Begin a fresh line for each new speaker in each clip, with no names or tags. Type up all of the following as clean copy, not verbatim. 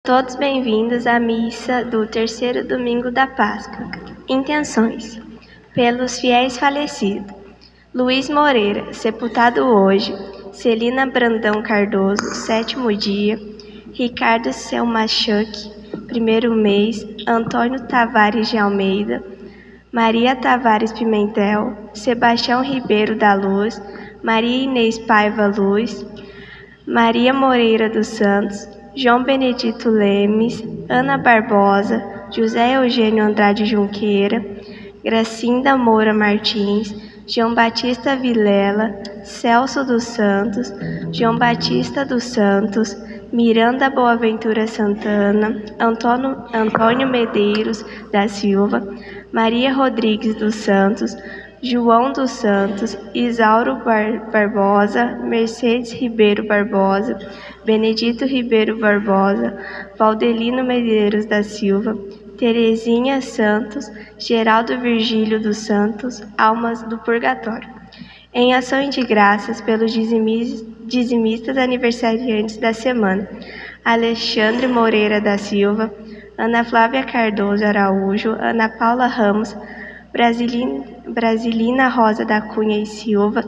Todos bem-vindos à missa do terceiro domingo da Páscoa. Intenções. Pelos fiéis falecidos. Luiz Moreira, sepultado hoje. Celina Brandão Cardoso, 7º dia. Ricardo Selmachuk, 1º mês. Antônio Tavares de Almeida. Maria Tavares Pimentel. Sebastião Ribeiro da Luz. Maria Inês Paiva Luz. Maria Moreira dos Santos. João Benedito Lemes, Ana Barbosa, José Eugênio Andrade Junqueira, Gracinda Moura Martins, João Batista Vilela, Celso dos Santos, João Batista dos Santos, Miranda Boaventura Santana, Antônio Medeiros da Silva, Maria Rodrigues dos Santos, João dos Santos, Isauro Barbosa, Mercedes Ribeiro Barbosa, Benedito Ribeiro Barbosa, Valdelino Medeiros da Silva, Terezinha Santos, Geraldo Virgílio dos Santos, almas do purgatório. Em ação de graças pelos dizimistas aniversariantes da semana, Alexandre Moreira da Silva, Ana Flávia Cardoso Araújo, Ana Paula Ramos, Brasilina Rosa da Cunha e Silva,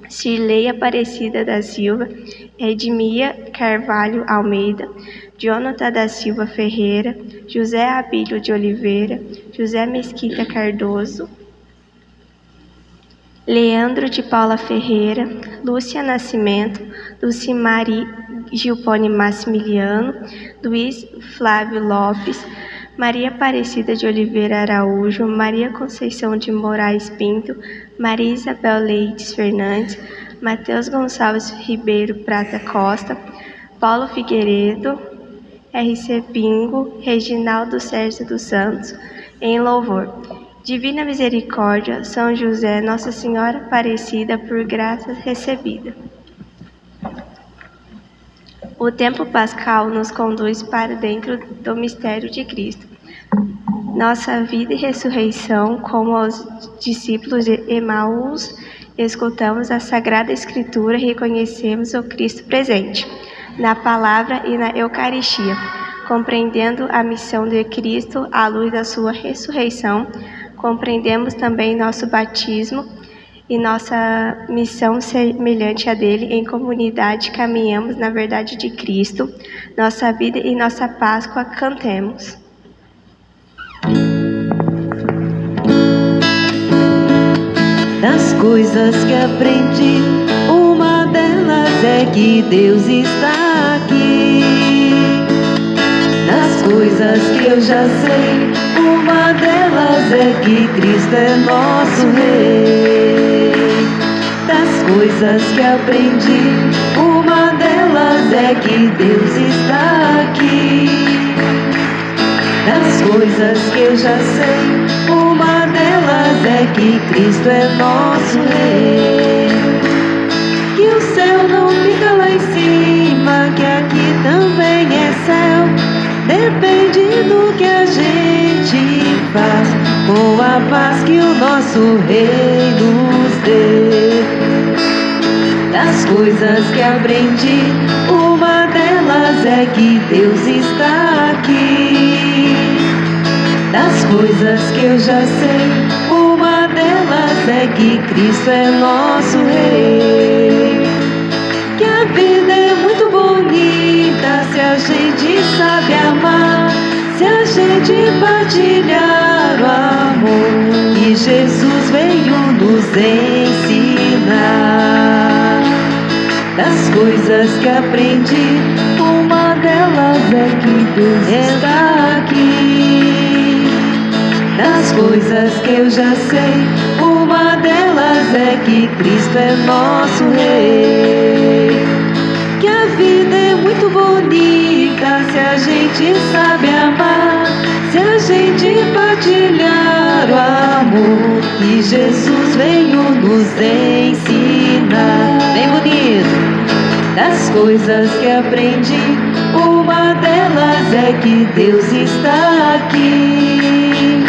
Cirlei Aparecida da Silva, Edmia Carvalho Almeida, Jonathan da Silva Ferreira, José Abílio de Oliveira, José Mesquita Cardoso, Leandro de Paula Ferreira, Lúcia Nascimento, Lucimari Gilpone Massimiliano, Luiz Flávio Lopes, Maria Aparecida de Oliveira Araújo, Maria Conceição de Moraes Pinto, Maria Isabel Leites Fernandes, Matheus Gonçalves Ribeiro Prata Costa, Paulo Figueiredo, RC Pingo, Reginaldo Sérgio dos Santos, em louvor. Divina Misericórdia, São José, Nossa Senhora Aparecida, por graças recebida. O tempo pascal nos conduz para dentro do mistério de Cristo. Nossa vida e ressurreição, como os discípulos de Emaús, escutamos a Sagrada Escritura e reconhecemos o Cristo presente, na palavra e na Eucaristia, compreendendo a missão de Cristo à luz da sua ressurreição, compreendemos também nosso batismo e nossa missão semelhante a dele. Em comunidade caminhamos na verdade de Cristo, nossa vida e nossa Páscoa cantemos.
Das coisas que aprendi, uma delas é que Deus está aqui. Das coisas que eu já sei, uma delas é que Cristo é nosso Rei. Das coisas que aprendi, uma delas é que Deus está aqui. Das coisas que eu já sei, uma delas é que Cristo é nosso Rei. Que o céu não fica lá em cima, que aqui também é céu. Depende do que a gente faz, com a paz que o nosso Rei nos dê. Das coisas que aprendi, uma delas é que Deus está aqui. Das coisas que eu já sei, uma delas é que Cristo é nosso Rei. Que a vida é muito bonita se a gente sabe amar, se a gente partilhar o amor que Jesus veio nos ensinar. Das coisas que aprendi, uma delas é que Deus está aqui. Das coisas que eu já sei, uma delas é que Cristo é nosso Rei. Que a vida é muito bonita se a gente sabe amar, se a gente partilhar o amor que Jesus veio nos ensinar. Bem bonito. Das coisas que aprendi, uma delas é que Deus está aqui.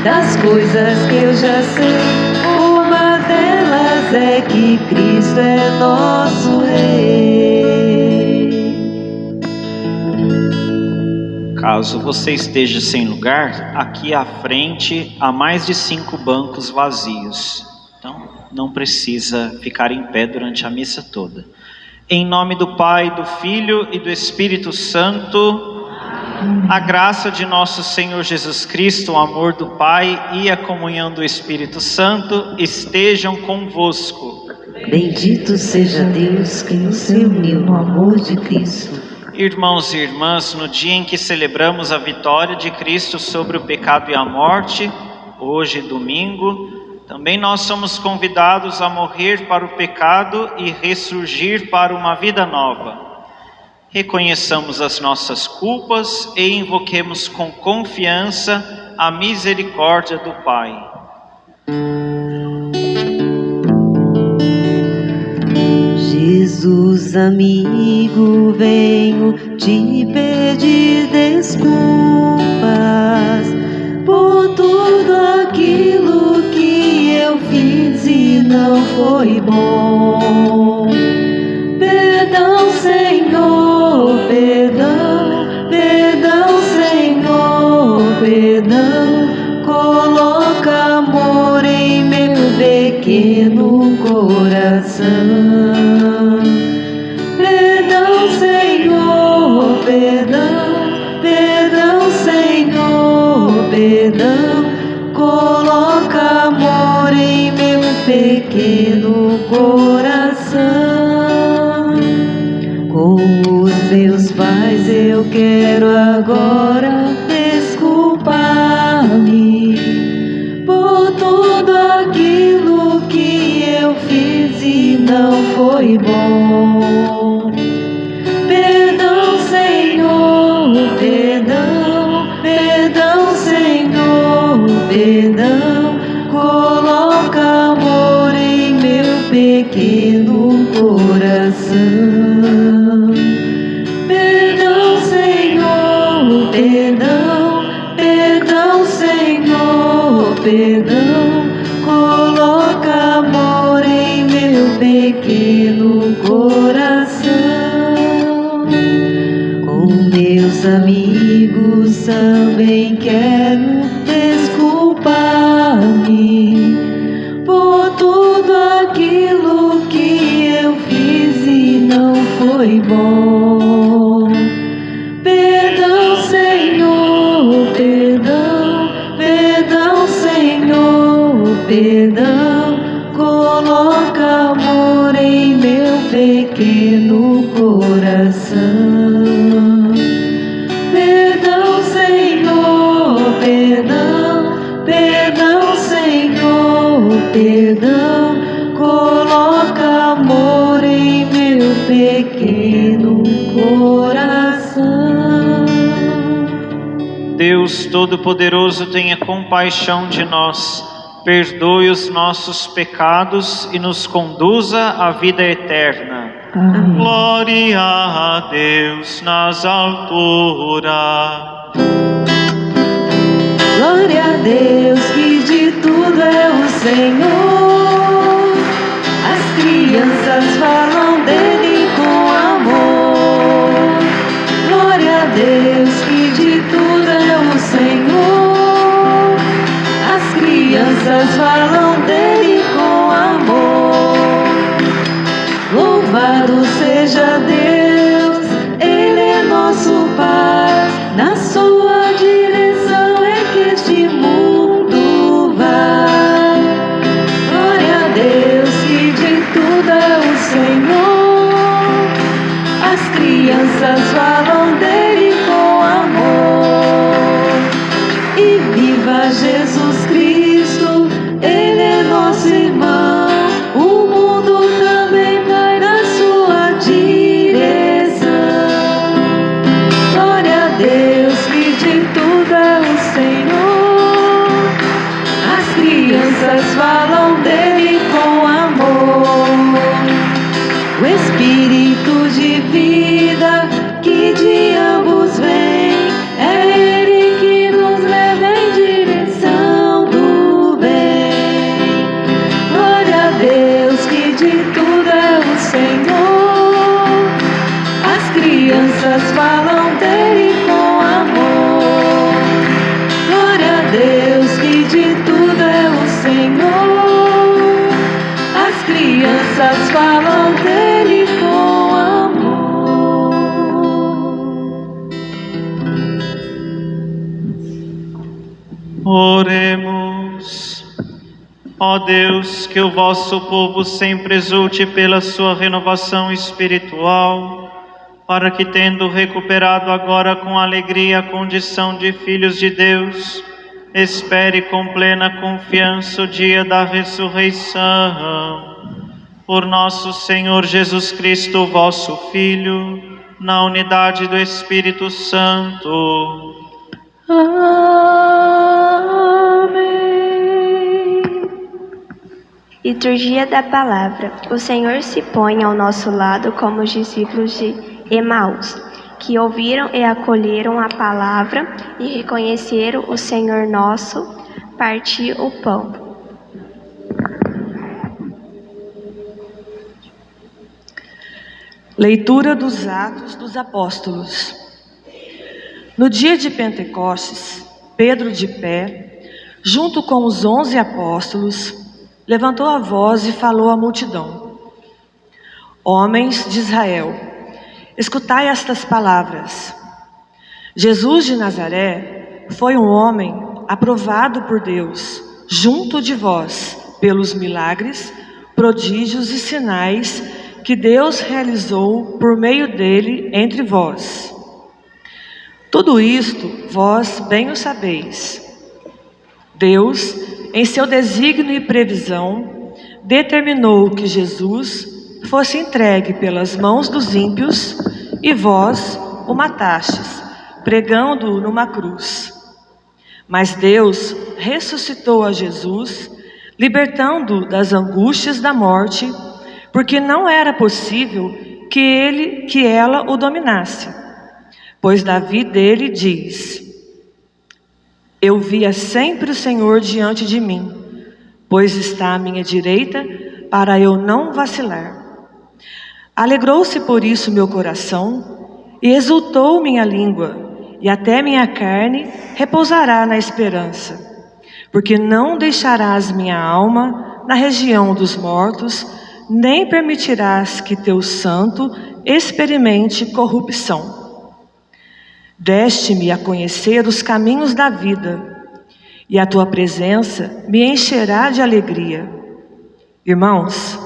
Das coisas que eu já sei, uma delas é que Cristo é nosso Rei.
Caso você esteja sem lugar, aqui à frente há mais de 5 bancos vazios. Então, não precisa ficar em pé durante a missa toda. Em nome do Pai, do Filho e do Espírito Santo, a graça de nosso Senhor Jesus Cristo, o amor do Pai e a comunhão do Espírito Santo estejam convosco.
Bendito seja Deus que nos reuniu no amor de Cristo.
Irmãos e irmãs, no dia em que celebramos a vitória de Cristo sobre o pecado e a morte, hoje domingo, também nós somos convidados a morrer para o pecado e ressurgir para uma vida nova. Reconheçamos as nossas culpas e invoquemos com confiança a misericórdia do Pai.
Jesus amigo, venho te pedir desculpas por tudo aquilo que eu fiz e não foi bom. Perdão, Senhor, perdão, perdão, Senhor, perdão. Coloca amor em meu pequeno coração. Perdão, Senhor, perdão, perdão, Senhor, perdão. Coloca amor em meu pequeno coração. Com os meus pais eu quero agora desculpar-me por tudo aquilo que eu fiz e não foi bom. Perdão, Senhor, perdão, perdão, Senhor, perdão. Coloca amor em meu pequeno coração. Perdão, Senhor, perdão, perdão, Senhor, perdão. Coloca amor em meu pequeno coração. Com meus amigos também quero desculpar-me por tudo aquilo que eu fiz e não foi bom. Perdão, Senhor, perdão, perdão, Senhor, perdão. Coloca amor em meu pequeno coração. Perdão, Senhor, perdão, perdão, Senhor, perdão. Coloca amor em meu pequeno coração.
Deus Todo-Poderoso, tenha compaixão de nós, perdoe os nossos pecados e nos conduza à vida eterna.
Amém.
Glória a Deus nas alturas.
Glória a Deus que de tudo é o Senhor. As crianças falam dele com amor. Glória a Deus que de tudo é o Senhor. As crianças falam dele com amor. Louvado seja Deus, Ele é nosso Pai. Na sua direção é que este mundo vai. Glória a Deus que de tudo é o Senhor. As crianças falam dele com amor. E viva Jesus Cristo, Ele crianças falam dele com amor.
Oremos. Ó Deus, que o vosso povo sempre exulte pela sua renovação espiritual, para que, tendo recuperado agora com alegria a condição de filhos de Deus, espere com plena confiança o dia da ressurreição. Por nosso Senhor Jesus Cristo, vosso Filho, na unidade do Espírito Santo.
Amém.
Liturgia da Palavra. O Senhor se põe ao nosso lado como os discípulos de Emaús, que ouviram e acolheram a palavra e reconheceram o Senhor nosso, partir o pão.
Leitura dos Atos dos Apóstolos. No dia de Pentecostes, Pedro, de pé, junto com os 11 apóstolos, levantou a voz e falou à multidão: Homens de Israel, escutai estas palavras. Jesus de Nazaré foi um homem aprovado por Deus junto de vós pelos milagres, prodígios e sinais que Deus realizou por meio dele entre vós. Tudo isto vós bem o sabeis. Deus, em seu desígnio e previsão, determinou que Jesus fosse entregue pelas mãos dos ímpios e vós o matastes, pregando-o numa cruz. Mas Deus ressuscitou a Jesus, libertando-o das angústias da morte, porque não era possível que ela o dominasse. Pois Davi dele diz: Eu via sempre o Senhor diante de mim, pois está à minha direita, para eu não vacilar. Alegrou-se por isso meu coração, e exultou minha língua, e até minha carne repousará na esperança, porque não deixarás minha alma na região dos mortos, nem permitirás que teu santo experimente corrupção. Deste-me a conhecer os caminhos da vida, e a tua presença me encherá de alegria. Irmãos,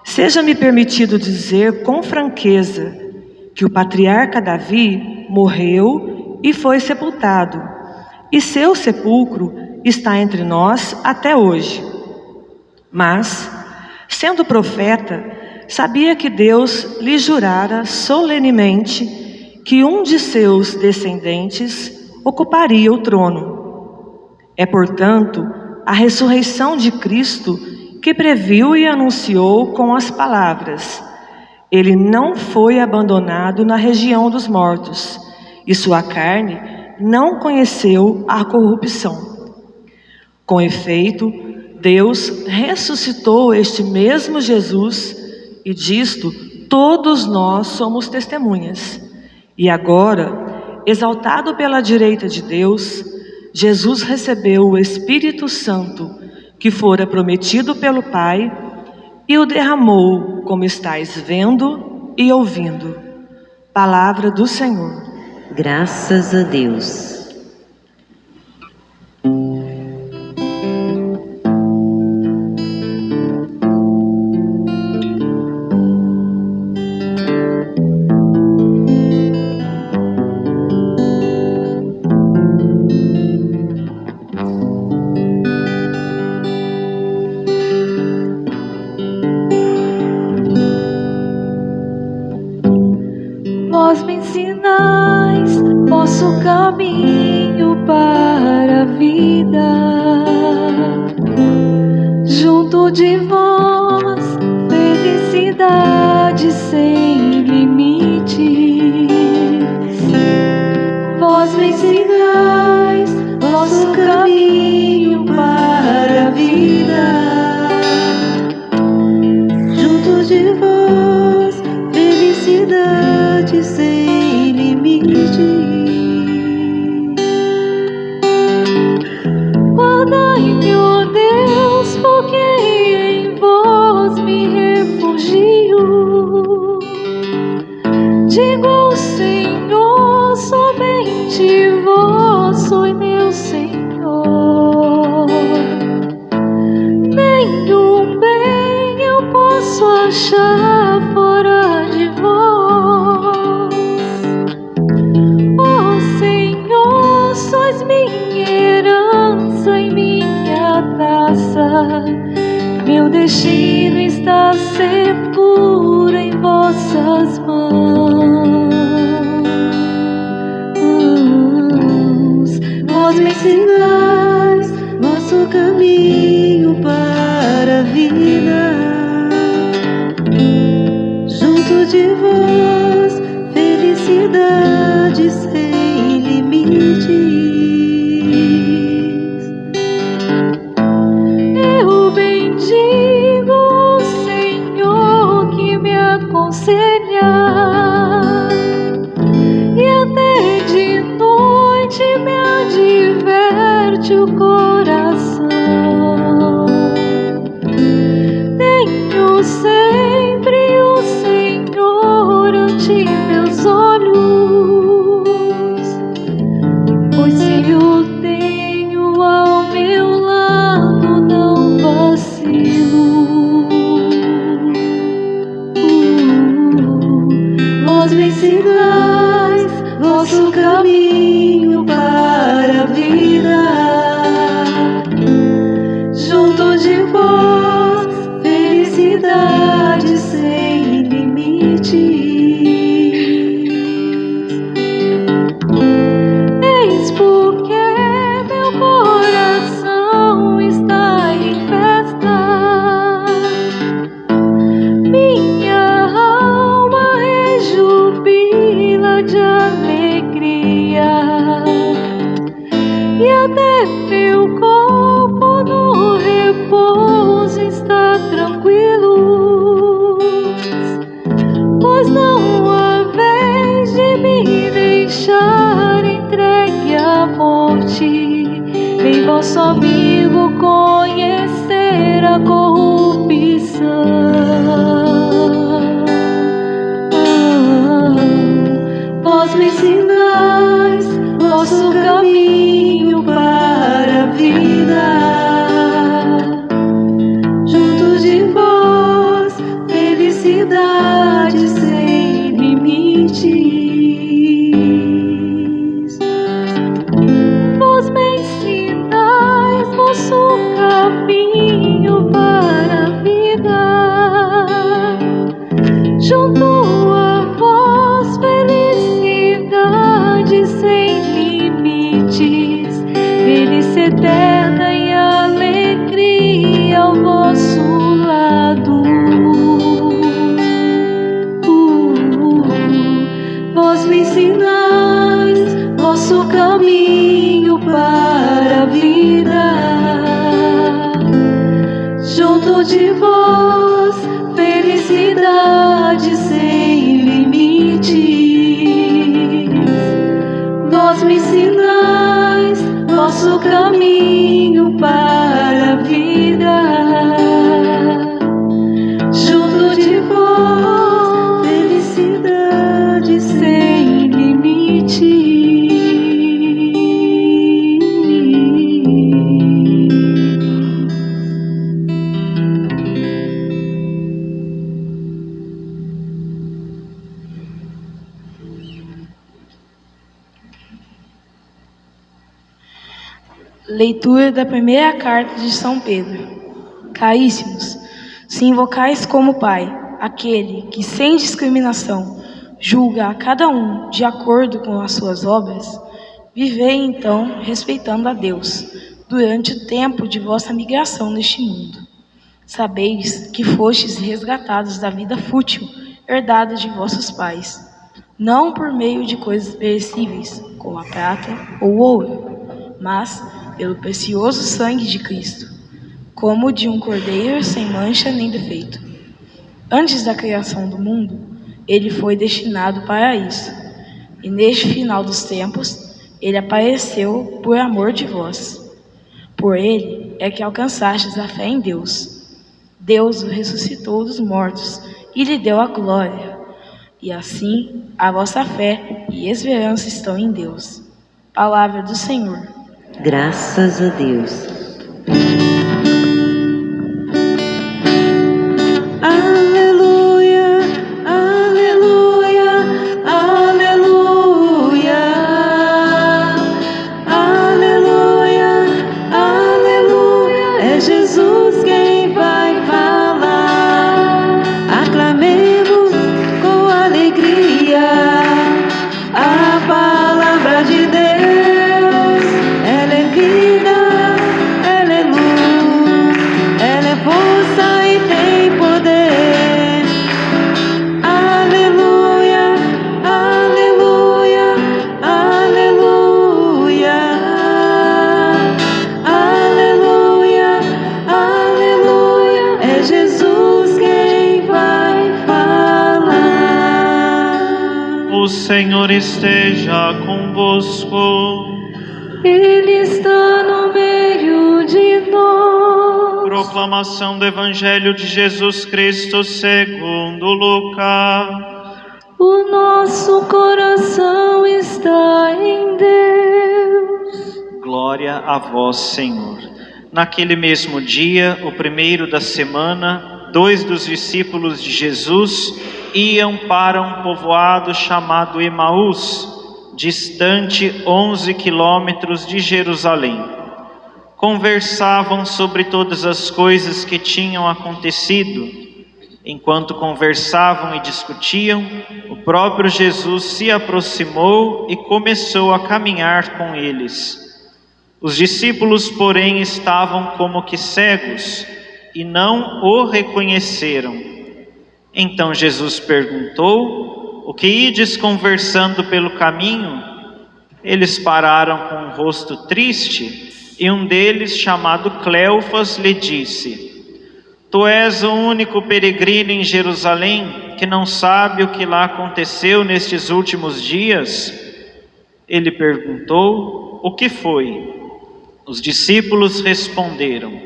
seja-me permitido dizer com franqueza que o patriarca Davi morreu e foi sepultado, e seu sepulcro está entre nós até hoje. Mas, sendo profeta, sabia que Deus lhe jurara solenemente que um de seus descendentes ocuparia o trono. É, portanto, a ressurreição de Cristo que previu e anunciou com as palavras: Ele não foi abandonado na região dos mortos, e sua carne não conheceu a corrupção. Com efeito, Deus ressuscitou este mesmo Jesus, e disto todos nós somos testemunhas. E agora, exaltado pela direita de Deus, Jesus recebeu o Espírito Santo, que fora prometido pelo Pai, e o derramou, como estáis vendo e ouvindo. Palavra do Senhor.
Graças a Deus.
Vós me ensinais vosso caminho para a vida. Junto de vós, felicidade sem limites. Vós me ensinais vosso caminho para a vida. Junto de vós, felicidade sem limite. Guardai-me, ó Deus, porque em vós me refugio. somente vós sois meu Senhor. Nenhum bem eu posso achar fora de vós. Ó Senhor, sois minha herança e minha taça. Meu destino está seguro em vossas mãos. Vós me ensinais vosso caminho para a vida. Junto de vós, felicidade sem limites. Eu bendigo o Senhor que me aconselha, e até de noite me adverte o coração. Tenho sempre o Senhor ante meus olhos, pois se o tenho ao meu lado não vacilo. Vós me ensinais vosso caminho para a vida. Junto de vós, felicidade sem limites. Eis porque meu coração está em festa, minha alma rejubila de alegria, e até meu corpo no repouso está tranquilo, pois não há vez de me deixar entregue à morte, nem vosso amigo conhecer a corrupção. Vós me ensinais vosso caminho para a vida. Junto de vós, felicidade sem limites. Vós me ensinais vosso caminho para a vida. Junto a vós, felicidade sem limites, velhice eterna e alegria ao vosso lado. Vós me ensinais vosso caminho para a vida. Junto de vós, felicidade sem limites. Vós me ensinais vosso caminho para a vida. Junto de vós, felicidade sem limites.
Leitura da primeira carta de São Pedro. Caríssimos, se invocais como Pai aquele que, sem discriminação, julga a cada um de acordo com as suas obras, vivei então respeitando a Deus durante o tempo de vossa migração neste mundo. Sabeis que fostes resgatados da vida fútil herdada de vossos pais, não por meio de coisas perecíveis, como a prata ou o ouro, mas pelo precioso sangue de Cristo, como de um cordeiro sem mancha nem defeito. Antes da criação do mundo, ele foi destinado para isso, e neste final dos tempos, ele apareceu por amor de vós. Por ele é que alcançastes a fé em Deus. Deus o ressuscitou dos mortos e lhe deu a glória, e assim a vossa fé e esperança estão em Deus. Palavra do Senhor.
Graças a Deus.
Aleluia, aleluia, aleluia. Aleluia, aleluia. É Jesus quem vai falar. Aclamemos com alegria a palavra de Deus. Ela é vida, ela é luz, ela é força e tem poder. Aleluia, aleluia, aleluia. Aleluia, aleluia. É Jesus quem vai falar.
O Senhor esteja convosco.
Ele está no meio de nós.
Proclamação do Evangelho de Jesus Cristo segundo Lucas.
O nosso coração está em Deus.
Glória a vós, Senhor. Naquele mesmo dia, o primeiro da semana, 2 dos discípulos de Jesus iam para um povoado chamado Emaús, distante 11 quilômetros de Jerusalém. Conversavam sobre todas as coisas que tinham acontecido. Enquanto conversavam e discutiam, o próprio Jesus se aproximou e começou a caminhar com eles. Os discípulos, porém, estavam como que cegos e não o reconheceram. Então Jesus perguntou: o que ides conversando pelo caminho? Eles pararam com o rosto triste, e um deles, chamado Cleofas, lhe disse: tu és o único peregrino em Jerusalém que não sabe o que lá aconteceu nestes últimos dias? Ele perguntou: o que foi? Os discípulos responderam: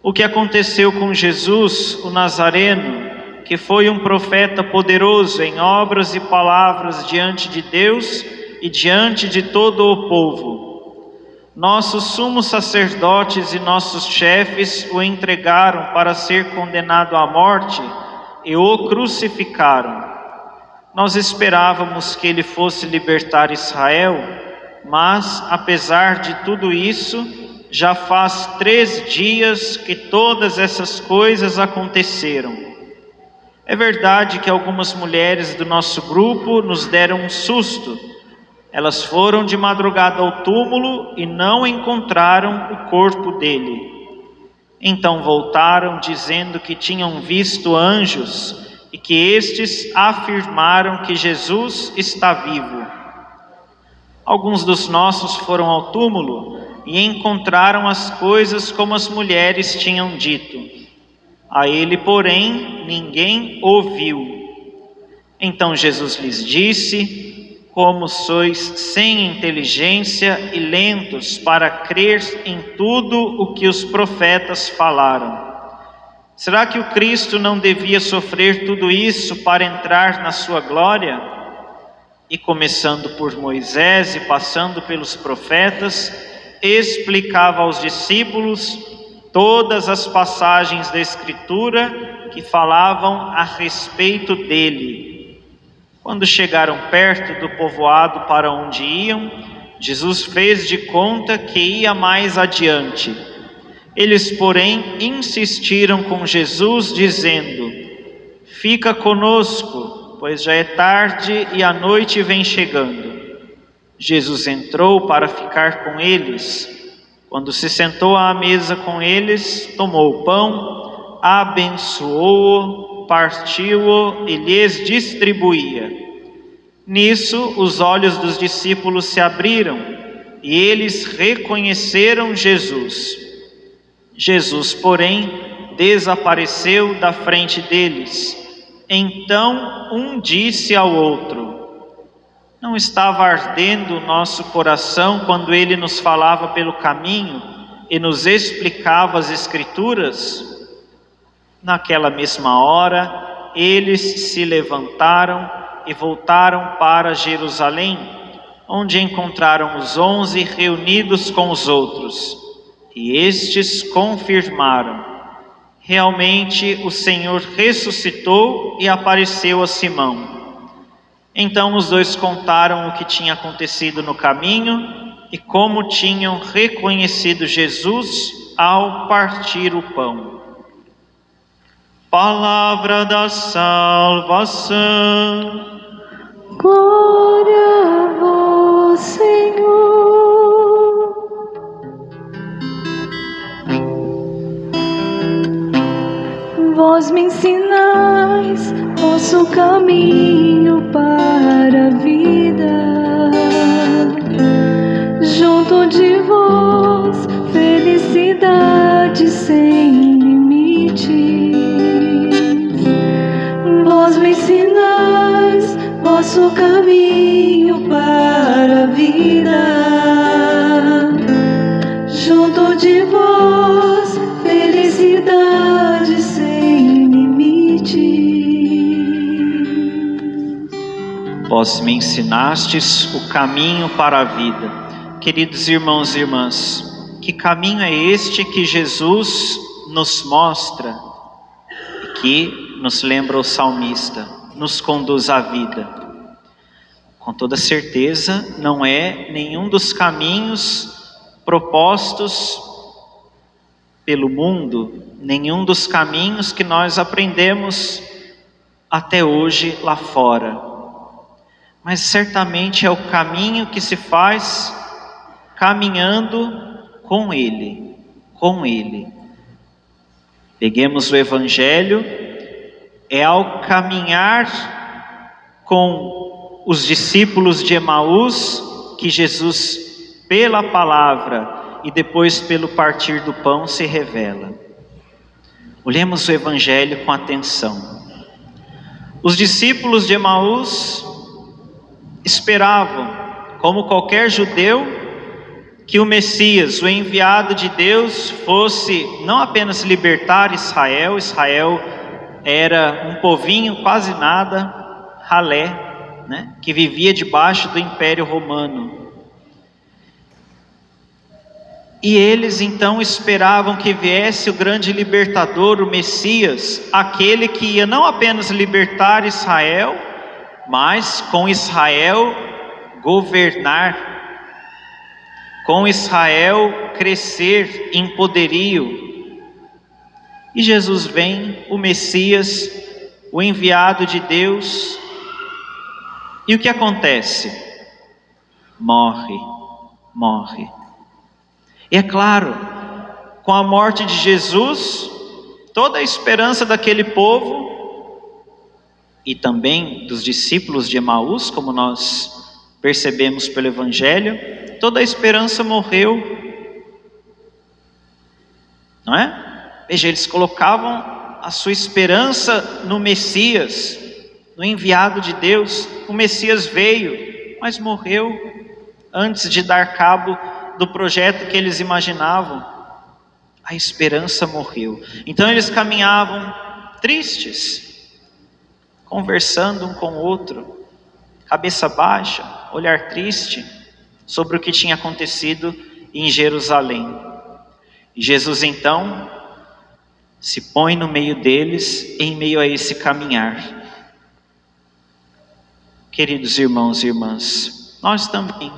o que aconteceu com Jesus, o Nazareno, que foi um profeta poderoso em obras e palavras diante de Deus e diante de todo o povo. Nossos sumos sacerdotes e nossos chefes o entregaram para ser condenado à morte e o crucificaram. Nós esperávamos que ele fosse libertar Israel, mas, apesar de tudo isso, já faz 3 dias que todas essas coisas aconteceram. É verdade que algumas mulheres do nosso grupo nos deram um susto. Elas foram de madrugada ao túmulo e não encontraram o corpo dele. Então voltaram dizendo que tinham visto anjos e que estes afirmaram que Jesus está vivo. Alguns dos nossos foram ao túmulo e encontraram as coisas como as mulheres tinham dito. A ele, porém, ninguém o viu. Então Jesus lhes disse: como sois sem inteligência e lentos para crer em tudo o que os profetas falaram. Será que o Cristo não devia sofrer tudo isso para entrar na sua glória? E começando por Moisés e passando pelos profetas, explicava aos discípulos todas as passagens da Escritura que falavam a respeito dele. Quando chegaram perto do povoado para onde iam, Jesus fez de conta que ia mais adiante. Eles, porém, insistiram com Jesus, dizendo: fica conosco, pois já é tarde e a noite vem chegando. Jesus entrou para ficar com eles. Quando se sentou à mesa com eles, tomou o pão, abençoou-o, partiu-o e lhes distribuía. Nisso, os olhos dos discípulos se abriram e eles reconheceram Jesus. Jesus, porém, desapareceu da frente deles. Então um disse ao outro: não estava ardendo o nosso coração quando ele nos falava pelo caminho e nos explicava as Escrituras? Naquela mesma hora, eles se levantaram e voltaram para Jerusalém, onde encontraram os 11 reunidos com os outros. E estes confirmaram: realmente o Senhor ressuscitou e apareceu a Simão. Então os dois contaram o que tinha acontecido no caminho e como tinham reconhecido Jesus ao partir o pão. Palavra da salvação.
Glória a vós, Senhor. Vós me ensinais vosso caminho para a vida. Junto de vós, felicidade sem limites. Vós me ensinais vosso caminho para a vida. Junto de vós, felicidade sem limites.
Vós me ensinastes o caminho para a vida. Queridos irmãos e irmãs, que caminho é este que Jesus nos mostra, que nos lembra o salmista, nos conduz à vida? Com toda certeza, não é nenhum dos caminhos propostos pelo mundo, nenhum dos caminhos que nós aprendemos até hoje lá fora, mas certamente é o caminho que se faz caminhando com Ele, com Ele. Peguemos o Evangelho, é ao caminhar com os discípulos de Emaús que Jesus, pela palavra e depois pelo partir do pão, se revela. Olhemos o Evangelho com atenção. Os discípulos de Emaús esperavam, como qualquer judeu, que o Messias, o enviado de Deus, fosse não apenas libertar Israel. Israel era um povinho quase nada, ralé, né, que vivia debaixo do Império Romano. E eles então esperavam que viesse o grande libertador, o Messias, aquele que ia não apenas libertar Israel, mas com Israel governar, com Israel crescer em poderio. E Jesus vem, o Messias, o enviado de Deus, e o que acontece? Morre. E é claro, com a morte de Jesus, toda a esperança daquele povo, e também dos discípulos de Emaús, como nós percebemos pelo Evangelho, toda a esperança morreu, não é? Veja, eles colocavam a sua esperança no Messias, no enviado de Deus. O Messias veio, mas morreu antes de dar cabo do projeto que eles imaginavam. A esperança morreu. Então eles caminhavam tristes, conversando um com o outro, cabeça baixa, olhar triste, sobre o que tinha acontecido em Jerusalém. E Jesus então se põe no meio deles, em meio a esse caminhar. Queridos irmãos e irmãs, nós também,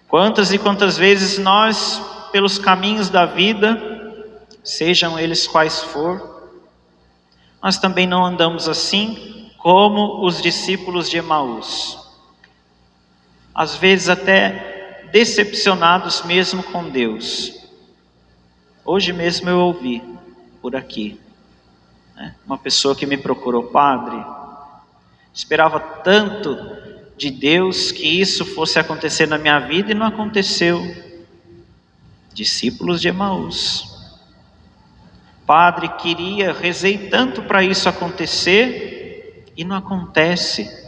quantas e quantas vezes nós, pelos caminhos da vida, sejam eles quais for, nós também não andamos assim como os discípulos de Emaús. Às vezes até decepcionados mesmo com Deus. Hoje mesmo eu ouvi por aqui, né, uma pessoa que me procurou: padre, esperava tanto de Deus que isso fosse acontecer na minha vida e não aconteceu. Discípulos de Emaús. Padre, rezei tanto para isso acontecer e não acontece.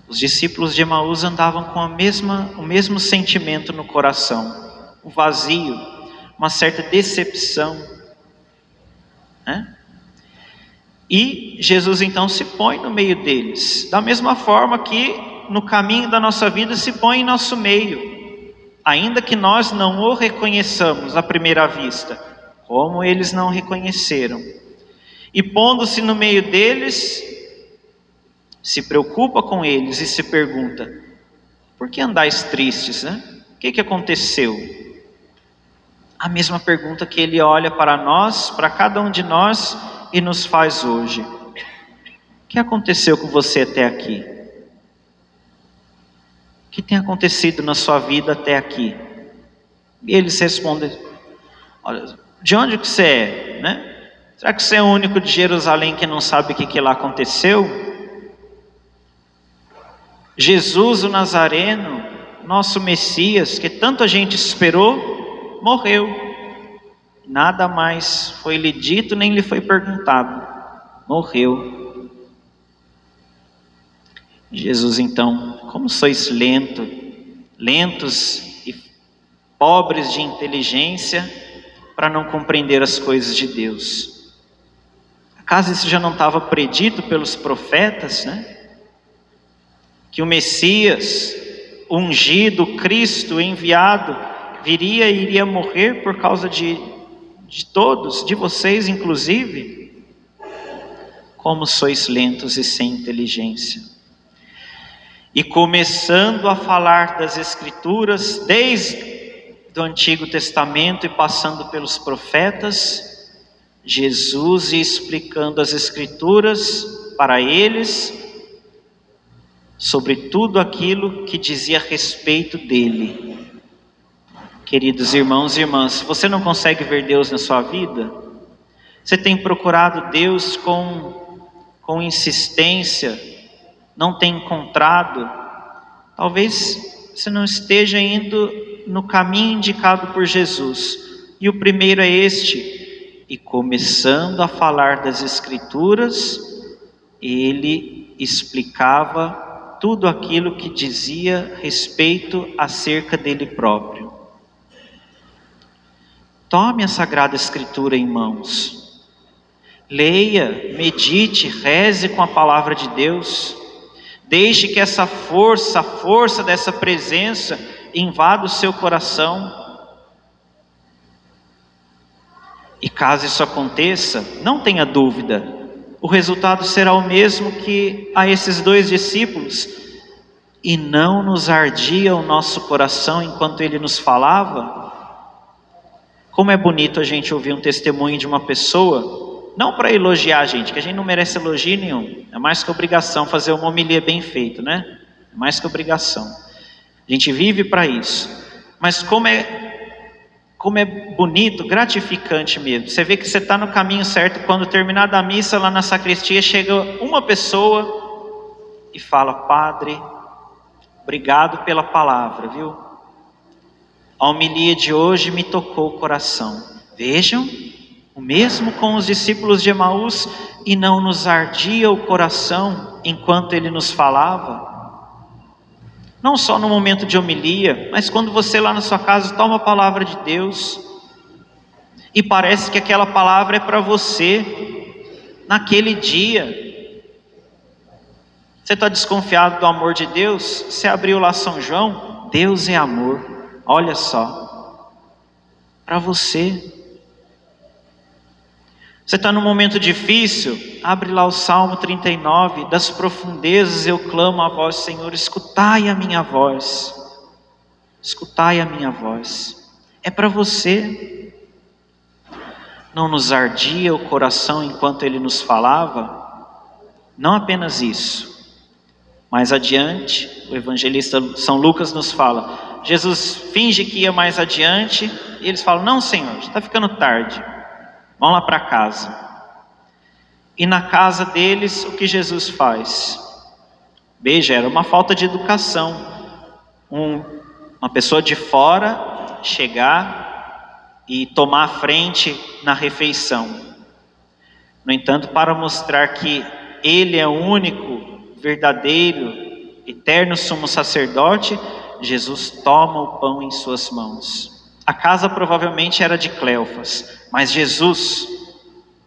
Os discípulos de Emaús andavam com o mesmo sentimento no coração, um vazio, uma certa decepção, né? E Jesus então se põe no meio deles, da mesma forma que no caminho da nossa vida se põe em nosso meio, ainda que nós não o reconheçamos à primeira vista, como eles não reconheceram. E pondo-se no meio deles, se preocupa com eles e se pergunta: por que andais tristes, né? O que aconteceu? A mesma pergunta que ele olha para nós, para cada um de nós, e nos faz hoje: o que aconteceu com você até aqui? O que tem acontecido na sua vida até aqui? E eles respondem: olha, de onde que você é, né? Será que você é o único de Jerusalém que não sabe o que lá aconteceu? Jesus o Nazareno, nosso Messias, que tanto a gente esperou, morreu. Nada mais foi lhe dito, nem lhe foi perguntado. Morreu. Jesus então: como sois lentos e pobres de inteligência para não compreender as coisas de Deus. Acaso isso já não estava predito pelos profetas, né? Que o Messias, ungido, Cristo, enviado, viria e iria morrer por causa de todos, de vocês inclusive. Como sois lentos e sem inteligência. E começando a falar das Escrituras, desde o Antigo Testamento e passando pelos profetas, Jesus ia explicando as Escrituras para eles, sobre tudo aquilo que dizia a respeito dele. Queridos irmãos e irmãs, se você não consegue ver Deus na sua vida, você tem procurado Deus com insistência, não tem encontrado, talvez você não esteja indo no caminho indicado por Jesus. E o primeiro é este: e começando a falar das Escrituras, ele explicava tudo aquilo que dizia respeito acerca dele próprio. Tome a Sagrada Escritura em mãos, leia, medite, reze com a palavra de Deus, deixe que essa força, a força dessa presença invada o seu coração. E caso isso aconteça, não tenha dúvida, o resultado será o mesmo que a esses dois discípulos. E não nos ardia o nosso coração enquanto ele nos falava? Como é bonito a gente ouvir um testemunho de uma pessoa, não para elogiar a gente, que a gente não merece elogio nenhum, é mais que obrigação fazer uma homilia bem feita, né? É mais que obrigação, a gente vive para isso. Mas como é bonito, gratificante mesmo. Você vê que você está no caminho certo quando, terminada a missa, lá na sacristia, chega uma pessoa e fala: padre, obrigado pela palavra, viu? A homilia de hoje me tocou o coração. Vejam, o mesmo com os discípulos de Emaús, e não nos ardia o coração enquanto ele nos falava. Não só no momento de homilia, mas quando você lá na sua casa toma a palavra de Deus e parece que aquela palavra é para você naquele dia. Você está desconfiado do amor de Deus? Você abriu lá São João, Deus é amor, olha só, para você. Você está num momento difícil, abre lá o Salmo 39, das profundezas eu clamo a vós, Senhor, escutai a minha voz, escutai a minha voz, é para você. Não nos ardia o coração enquanto ele nos falava? Não apenas isso, mais adiante, o evangelista São Lucas nos fala, Jesus finge que ia mais adiante, e eles falam: não, Senhor, já está ficando tarde, vão lá para casa. E na casa deles, o que Jesus faz? Veja, era uma falta de educação. Uma pessoa de fora chegar e tomar a frente na refeição. No entanto, para mostrar que ele é o único, verdadeiro, eterno sumo sacerdote, Jesus toma o pão em suas mãos. A casa provavelmente era de Cleofas, mas Jesus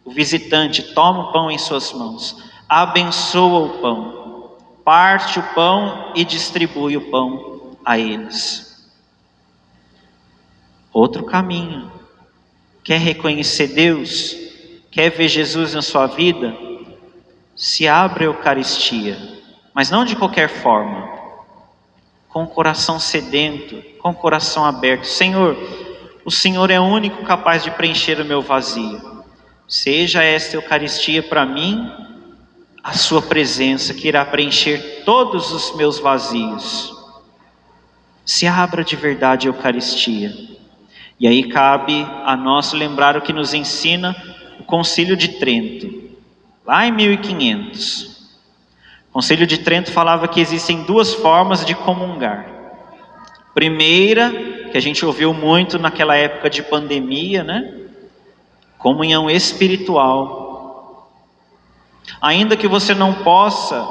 O visitante toma o pão em suas mãos, abençoa o pão, parte o pão e distribui o pão a eles. Outro caminho. Quer reconhecer Deus? Quer ver Jesus na sua vida? Se abre a Eucaristia, mas não de qualquer forma, com o coração sedento, com o coração aberto. Senhor, o Senhor é o único capaz de preencher o meu vazio. Seja esta Eucaristia para mim a sua presença que irá preencher todos os meus vazios. Se abra de verdade a Eucaristia. E aí cabe a nós lembrar o que nos ensina o Concílio de Trento, lá em 1500. O Concílio de Trento falava que existem duas formas de comungar. Primeira, que a gente ouviu muito naquela época de pandemia, né? Comunhão espiritual. Ainda que você não possa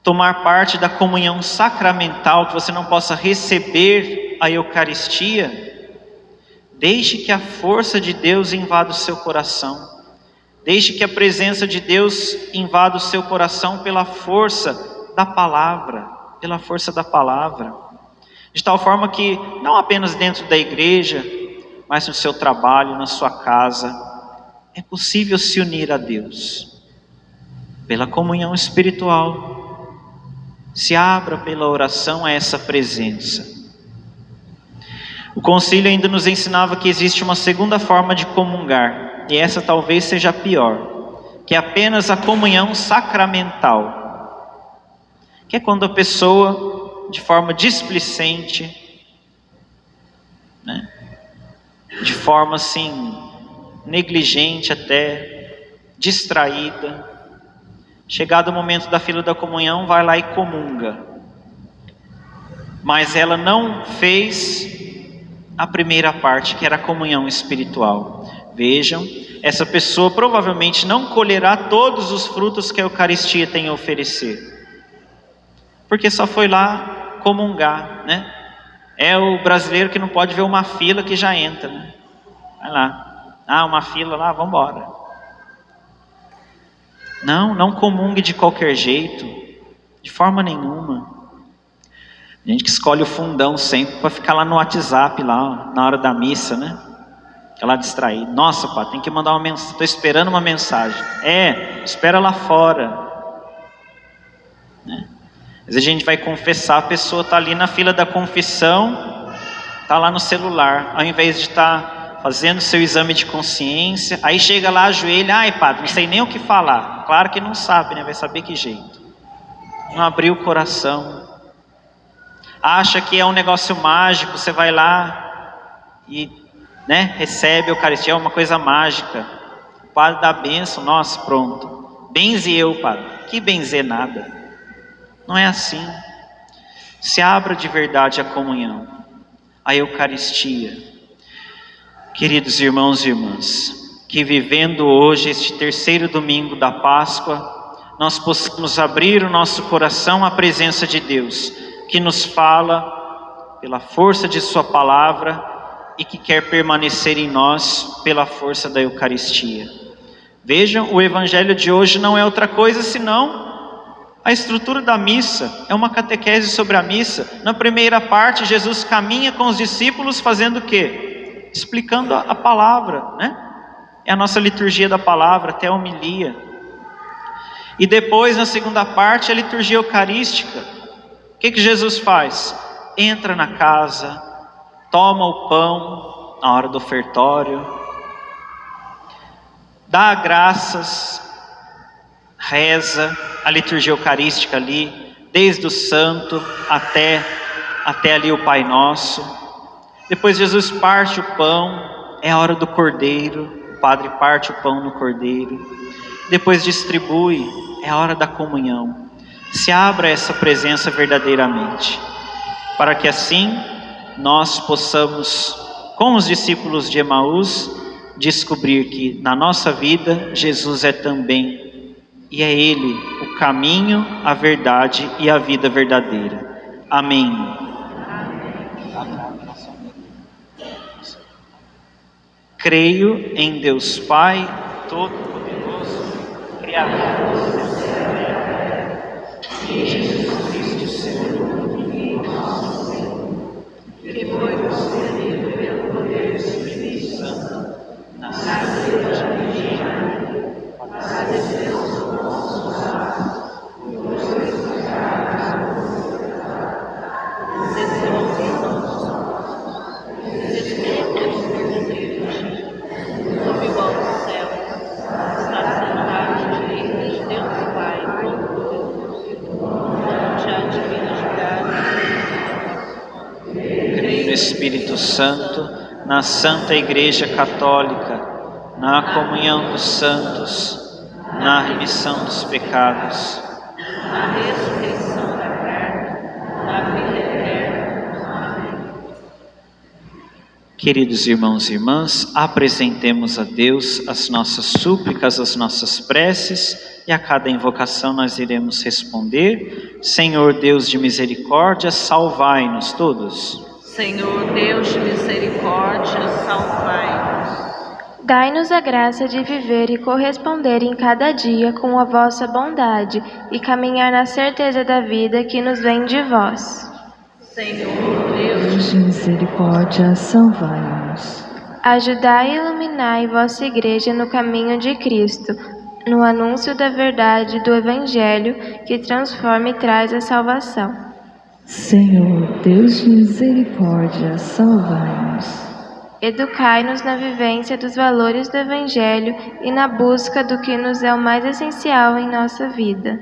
tomar parte da comunhão sacramental, que você não possa receber a Eucaristia, deixe que a força de Deus invada o seu coração. Deixe que a presença de Deus invada o seu coração pela força da palavra, pela força da palavra. De tal forma que, não apenas dentro da igreja, mas no seu trabalho, na sua casa, é possível se unir a Deus. Pela comunhão espiritual. Se abra pela oração a essa presença. O concílio ainda nos ensinava que existe uma segunda forma de comungar, e essa talvez seja a pior, que é apenas a comunhão sacramental, que é quando a pessoa, de forma displicente, né, de forma assim, negligente até, distraída, chegado o momento da fila da comunhão, vai lá e comunga, mas ela não fez a primeira parte, que era a comunhão espiritual. Vejam, essa pessoa provavelmente não colherá todos os frutos que a Eucaristia tem a oferecer, porque só foi lá comungar, né? É o brasileiro que não pode ver uma fila que já entra, né? Vai lá, uma fila lá, vamos embora. Não comungue de qualquer jeito, de forma nenhuma. A gente que escolhe o fundão sempre para ficar lá no WhatsApp, lá na hora da missa, né? Fica lá distraído. Nossa, pá, tem que mandar uma mensagem. Estou esperando uma mensagem. Espera lá fora. Né? Às vezes a gente vai confessar, a pessoa está ali na fila da confissão, está lá no celular, ao invés de estar fazendo seu exame de consciência, aí chega lá, ajoelha, ai padre, não sei nem o que falar. Claro que não sabe, né? Vai saber que jeito. Não abriu o coração. Acha que é um negócio mágico, você vai lá e, né, recebe a Eucaristia, é uma coisa mágica. O padre dá a bênção, nossa, pronto. Benze eu, padre. Que benzer nada. Não é assim. Se abra de verdade a comunhão, a Eucaristia. Queridos irmãos e irmãs, que vivendo hoje este terceiro domingo da Páscoa, nós possamos abrir o nosso coração à presença de Deus, que nos fala pela força de sua palavra e que quer permanecer em nós pela força da Eucaristia. Vejam, o evangelho de hoje não é outra coisa senão a estrutura da missa, é uma catequese sobre a missa. Na primeira parte, Jesus caminha com os discípulos fazendo o quê? Explicando a palavra, né? É a nossa liturgia da palavra, até a homilia. E depois, na segunda parte, a liturgia eucarística. O que Jesus faz? Entra na casa, toma o pão na hora do ofertório, dá graças, reza a liturgia eucarística ali, desde o santo até ali o Pai Nosso. Depois Jesus parte o pão, é a hora do cordeiro, o padre parte o pão no cordeiro. Depois distribui, é a hora da comunhão. Se abra essa presença verdadeiramente, para que assim nós possamos, com os discípulos de Emaús, descobrir que na nossa vida Jesus é também, e é Ele o caminho, a verdade e a vida verdadeira. Amém. Creio em Deus Pai, Todo-Poderoso, Criador do céu e Jesus Cristo, Senhor, nosso Senhor, que foi concebido pelo poder do Espírito Santo, nascido de Virgem Maria, padeceu sob Pôncio Pilato, foi crucificado, desceu aos subiu ao céu, está sentado à direita de Deus Pai, onde há divindade. Creio no Espírito Santo, na Santa Igreja Católica, na comunhão dos santos, na remissão dos pecados, na ressurreição da carne, na vida eterna. Amém. Queridos irmãos e irmãs, apresentemos a Deus as nossas súplicas, as nossas preces, e a cada invocação nós iremos responder: Senhor Deus de misericórdia, salvai-nos todos.
Senhor Deus de misericórdia, salvai-nos.
Dai-nos a graça de viver e corresponder em cada dia com a vossa bondade e caminhar na certeza da vida que nos vem de vós.
Senhor Deus
de misericórdia, salvai-nos.
Ajudai e iluminai vossa Igreja no caminho de Cristo, no anúncio da verdade do Evangelho que transforma e traz a salvação.
Senhor Deus de misericórdia, salvai-nos.
Educai-nos na vivência dos valores do Evangelho e na busca do que nos é o mais essencial em nossa vida.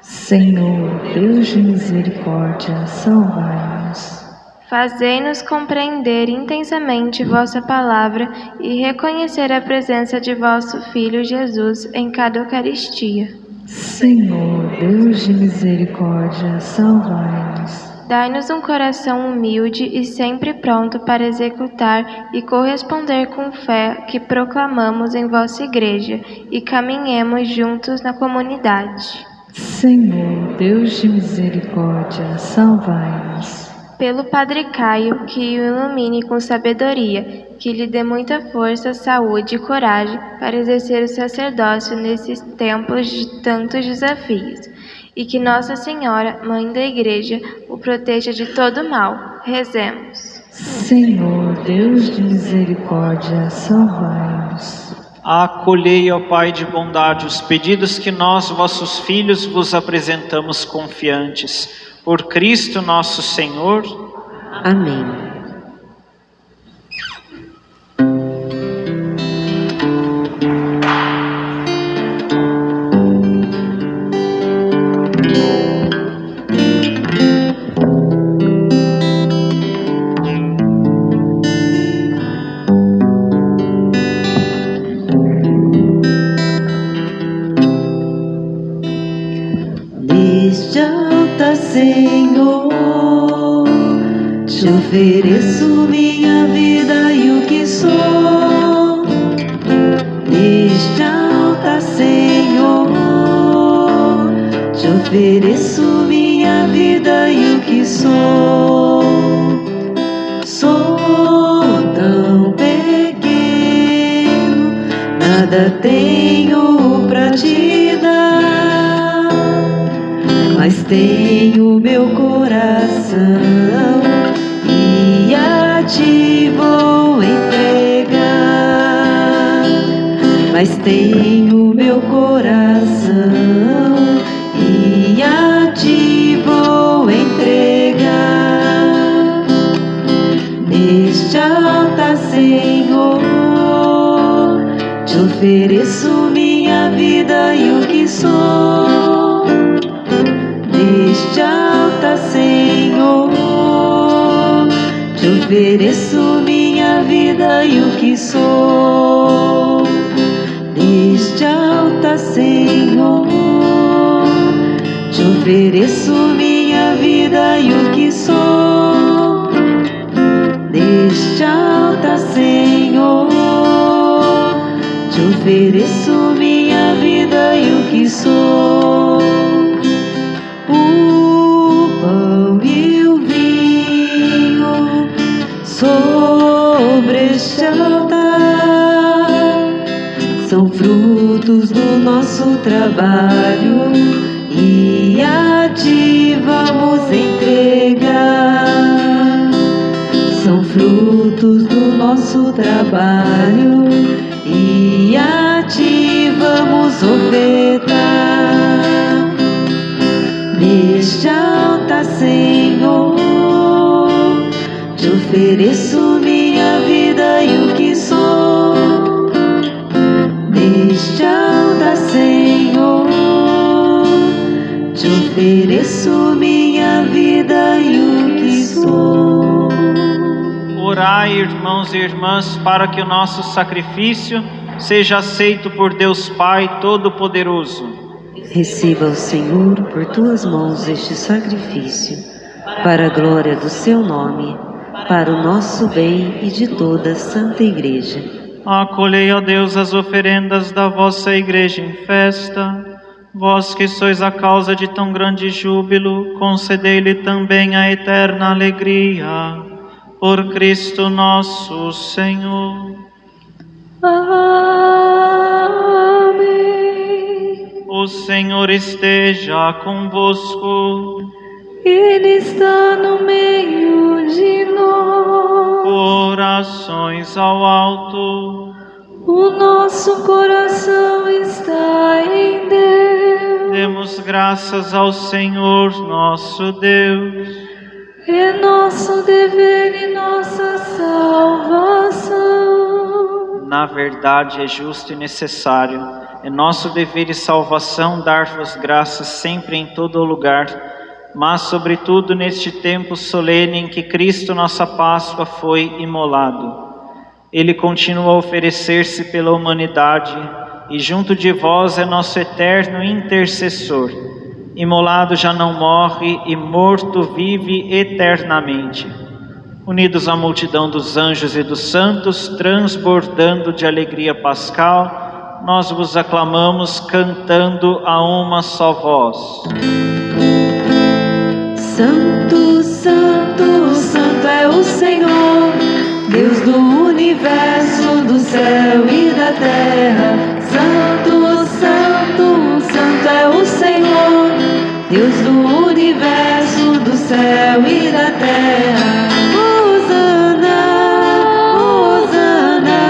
Senhor Deus de misericórdia, salvai-nos.
Fazei-nos compreender intensamente vossa palavra e reconhecer a presença de vosso Filho Jesus em cada Eucaristia.
Senhor Deus de misericórdia, salvai-nos.
Dai-nos um coração humilde e sempre pronto para executar e corresponder com fé que proclamamos em vossa Igreja e caminhemos juntos na comunidade.
Senhor Deus de misericórdia, salvai-nos.
Pelo Padre Caio, que o ilumine com sabedoria, que lhe dê muita força, saúde e coragem para exercer o sacerdócio nesses tempos de tantos desafios. E que Nossa Senhora, Mãe da Igreja, o proteja de todo mal. Rezemos.
Senhor Deus de misericórdia, salvai-nos.
Acolhei, ó Pai de bondade, os pedidos que nós, vossos filhos, vos apresentamos confiantes. Por Cristo nosso Senhor.
Amém.
Neste altar, Senhor, te ofereço minha vida e o que sou. Neste altar, Senhor, te ofereço minha vida e o que sou. Sou tão pequeno, nada tenho pra te dar, mas tenho meu coração e a ti vou entregar. Mas tenho meu coração e a ti vou entregar. Neste altar, Senhor, te ofereço minha vida e o que sou. Neste altar, Senhor, te ofereço minha vida e o que sou. Neste altar, Senhor, te ofereço minha vida e o que sou. Neste altar, Senhor, te ofereço minha vida e o que sou. O pão e o vinho sobre este altar trabalho e a ti vamos entregar. São frutos do nosso trabalho e a ti vamos ofertar. Neste altar, Senhor, te ofereço minha vida e o que sou. Neste altar, Senhor, te ofereço minha vida e o que sou.
Orai, irmãos e irmãs, para que o nosso sacrifício seja aceito por Deus Pai Todo-Poderoso.
Receba o Senhor por tuas mãos este sacrifício, para a glória do seu nome, para o nosso bem e de toda a Santa Igreja.
Acolhei, ó Deus, as oferendas da vossa Igreja em festa. Vós que sois a causa de tão grande júbilo, concedei-lhe também a eterna alegria. Por Cristo nosso Senhor.
Amém.
O Senhor esteja convosco.
Ele está no meio de nós.
Orações ao alto.
O nosso coração está em Deus.
Demos graças ao Senhor nosso Deus.
É nosso dever e nossa salvação.
Na verdade, é justo e necessário, é nosso dever e salvação dar-vos graças sempre em todo lugar, mas sobretudo neste tempo solene em que Cristo, nossa Páscoa, foi imolado. Ele continua a oferecer-se pela humanidade e junto de vós é nosso eterno intercessor. Imolado já não morre e morto vive eternamente. Unidos à multidão dos anjos e dos santos, transbordando de alegria pascal, nós vos aclamamos cantando a uma só voz.
Santo, Santo, Santo é o Senhor, Deus do universo, do céu e da terra. Santo, Santo, Santo é o Senhor, Deus do universo, do céu e da terra. Hosana, Hosana,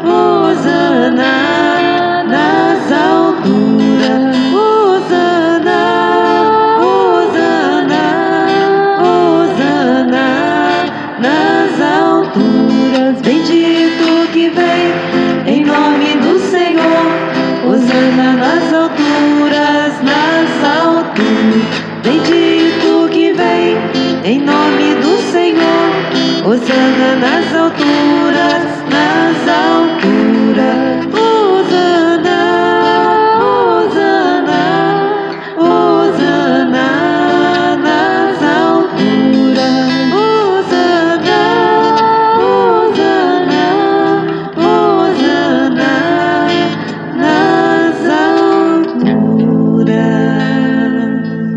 Hosana nas alturas. Hosana, Hosana, Hosana nas alturas. Bendito que vem em nome do Senhor. Hosana nas alturas, nas alturas. Bendito que vem em nome do Senhor. Hosana nas alturas, nas alturas. Hosana, Hosana, Hosana nas alturas. Hosana, Hosana, Hosana nas alturas.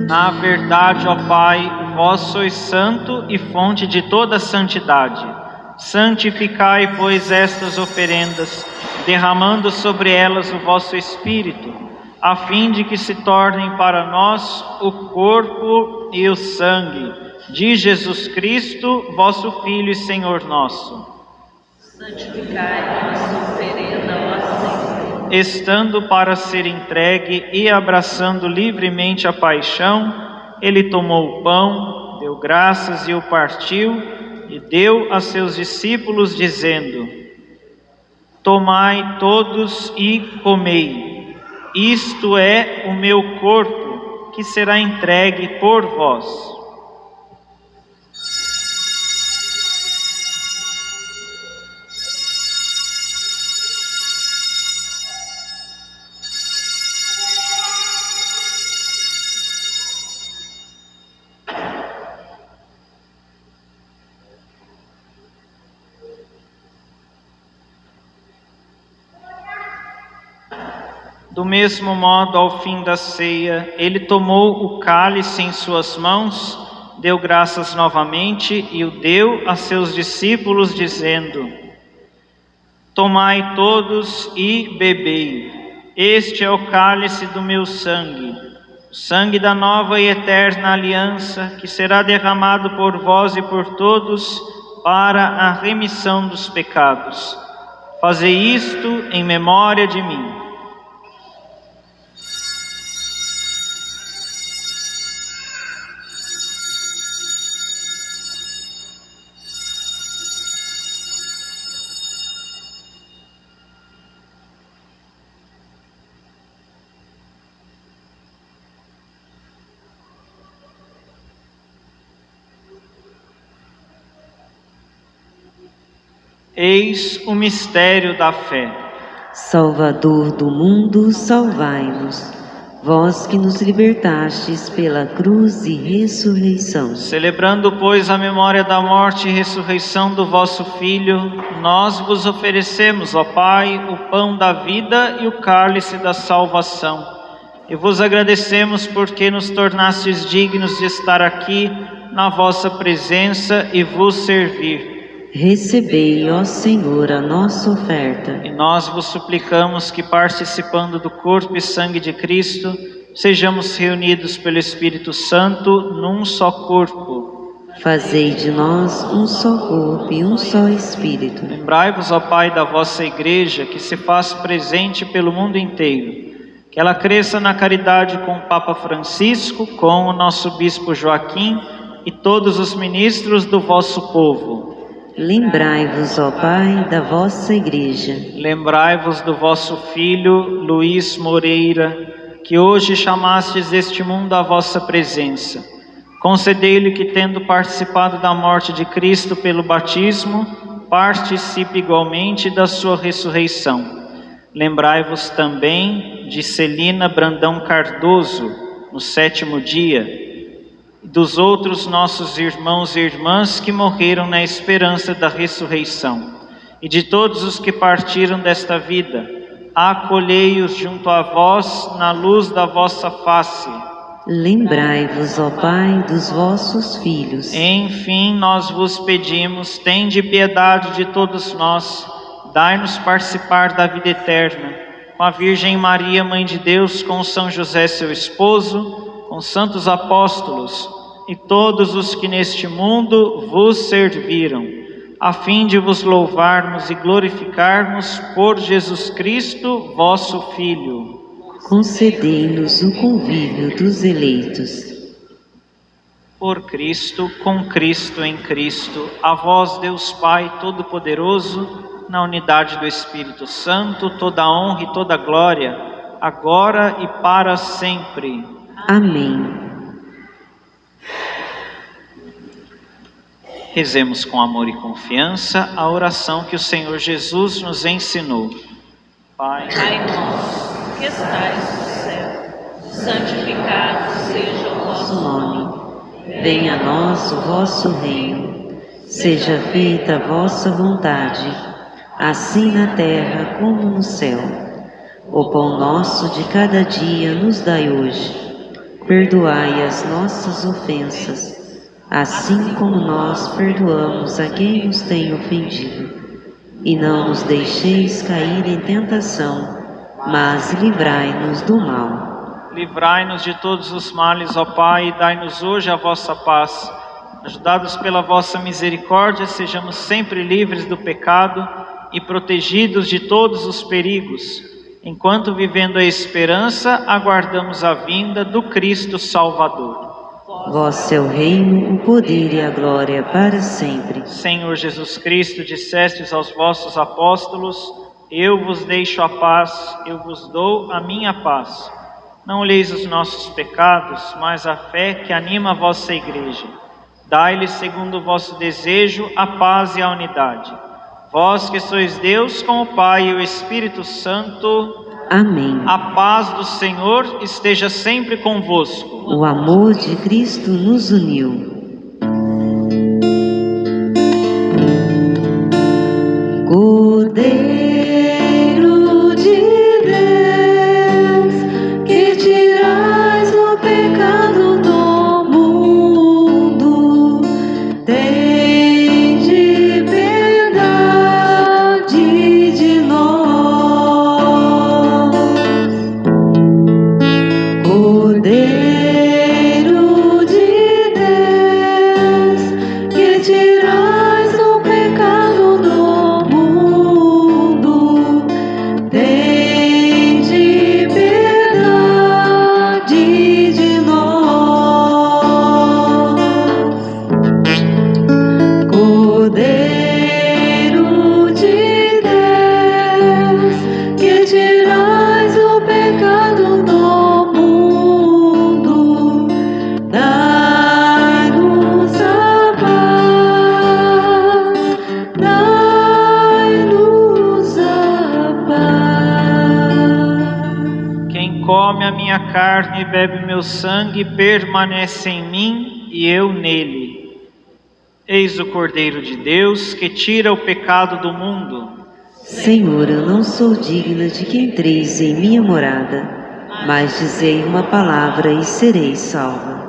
Na verdade, ó Pai, vós sois santo e fonte de toda santidade. Santificai, pois, estas oferendas, derramando sobre elas o vosso Espírito, a fim de que se tornem para nós o corpo e o sangue de Jesus Cristo, vosso Filho e Senhor nosso.
Santificai nossa oferenda, ó Senhor.
Estando para ser entregue e abraçando livremente a paixão, ele tomou o pão, deu graças e o partiu, e deu a seus discípulos, dizendo: Tomai todos e comei, isto é o meu corpo, que será entregue por vós. Do mesmo modo, ao fim da ceia, ele tomou o cálice em suas mãos, deu graças novamente e o deu a seus discípulos, dizendo: Tomai todos e bebei, Este é o cálice do meu sangue, o sangue da nova e eterna aliança, que será derramado por vós e por todos para a remissão dos pecados. Fazei isto em memória de mim. Eis o mistério da fé.
Salvador do mundo, salvai-nos. Vós que nos libertastes pela cruz e ressurreição.
Celebrando, pois, a memória da morte e ressurreição do vosso Filho, nós vos oferecemos, ó Pai, o pão da vida e o cálice da salvação. E vos agradecemos porque nos tornastes dignos de estar aqui na vossa presença e vos servir.
Recebei, ó Senhor, a nossa oferta.
E nós vos suplicamos que, participando do corpo e sangue de Cristo, sejamos reunidos pelo Espírito Santo num só corpo.
Fazei de nós um só corpo e um só Espírito.
Lembrai-vos, ó Pai, da vossa Igreja, que se faz presente pelo mundo inteiro. Que ela cresça na caridade com o Papa Francisco, com o nosso Bispo Joaquim e todos os ministros do vosso povo.
Lembrai-vos, ó Pai, da vossa Igreja.
Lembrai-vos do vosso Filho, Luís Moreira, que hoje chamastes este mundo à vossa presença. Concedei-lhe que, tendo participado da morte de Cristo pelo batismo, participe igualmente da sua ressurreição. Lembrai-vos também de Celina Brandão Cardoso, no 7º dia, dos outros nossos irmãos e irmãs que morreram na esperança da ressurreição, e de todos os que partiram desta vida. Acolhei-os junto a vós na luz da vossa face.
Lembrai-vos, ó Pai, dos vossos filhos.
Enfim, nós vos pedimos, tende piedade de todos nós, dai-nos participar da vida eterna, com a Virgem Maria, Mãe de Deus, com São José, seu esposo, com santos apóstolos e todos os que neste mundo vos serviram, a fim de vos louvarmos e glorificarmos por Jesus Cristo, vosso Filho.
Concedei-nos o convívio dos eleitos.
Por Cristo, com Cristo, em Cristo, a vós, Deus Pai Todo-Poderoso, na unidade do Espírito Santo, toda a honra e toda a glória, agora e para sempre.
Amém.
Rezemos com amor e confiança a oração que o Senhor Jesus nos ensinou. Pai
nosso, que estais no céu, santificado seja o vosso nome.
Venha a nós o vosso reino. Seja feita a vossa vontade, assim na terra como no céu. O pão nosso de cada dia nos dai hoje. Perdoai as nossas ofensas, assim como nós perdoamos a quem nos tem ofendido. E não nos deixeis cair em tentação, mas livrai-nos do mal.
Livrai-nos de todos os males, ó Pai, e dai-nos hoje a vossa paz. Ajudados pela vossa misericórdia, sejamos sempre livres do pecado e protegidos de todos os perigos, enquanto, vivendo a esperança, aguardamos a vinda do Cristo Salvador.
Vosso é o reino, o poder e a glória para sempre.
Senhor Jesus Cristo, dissestes aos vossos apóstolos: eu vos deixo a paz, eu vos dou a minha paz. Não olheis os nossos pecados, mas a fé que anima a vossa Igreja. Dai-lhes, segundo o vosso desejo, a paz e a unidade. Vós que sois Deus com o Pai e o Espírito Santo.
Amém.
A paz do Senhor esteja sempre convosco.
O amor de Cristo nos uniu. Cordeiro de Deus, que tirais o pecado do mundo, tende piedade de nós.
carne e bebe meu sangue, permanece em mim e eu nele. Eis o Cordeiro de Deus que tira o pecado do mundo.
Senhor, eu não sou digna de que entreis em minha morada, mas dizei uma palavra e serei salva.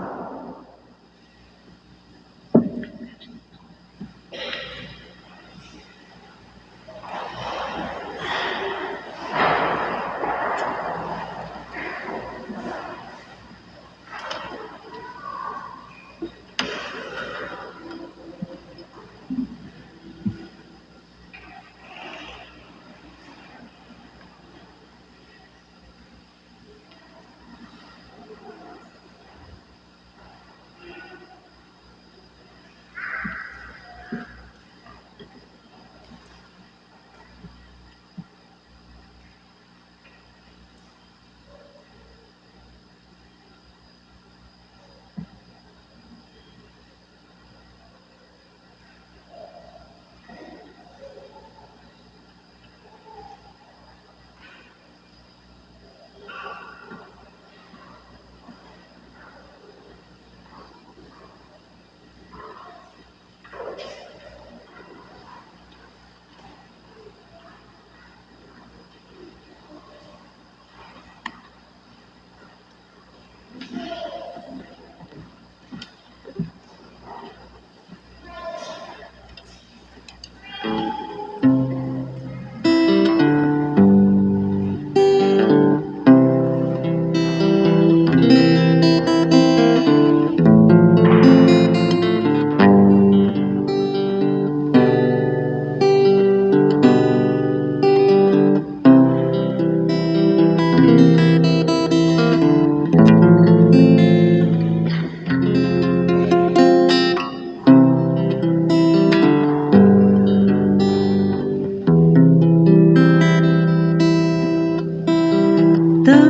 Tão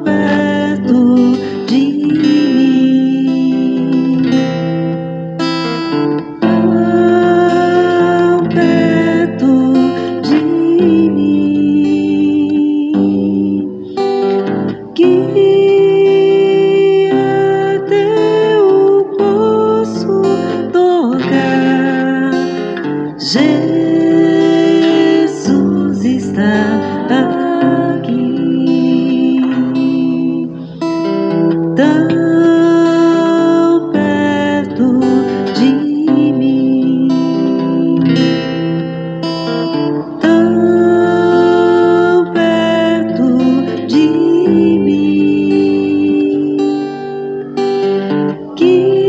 perto de mim, tão perto de mim, que até eu posso tocar. Jesus está aqui, tão perto de mim, tão perto de mim, que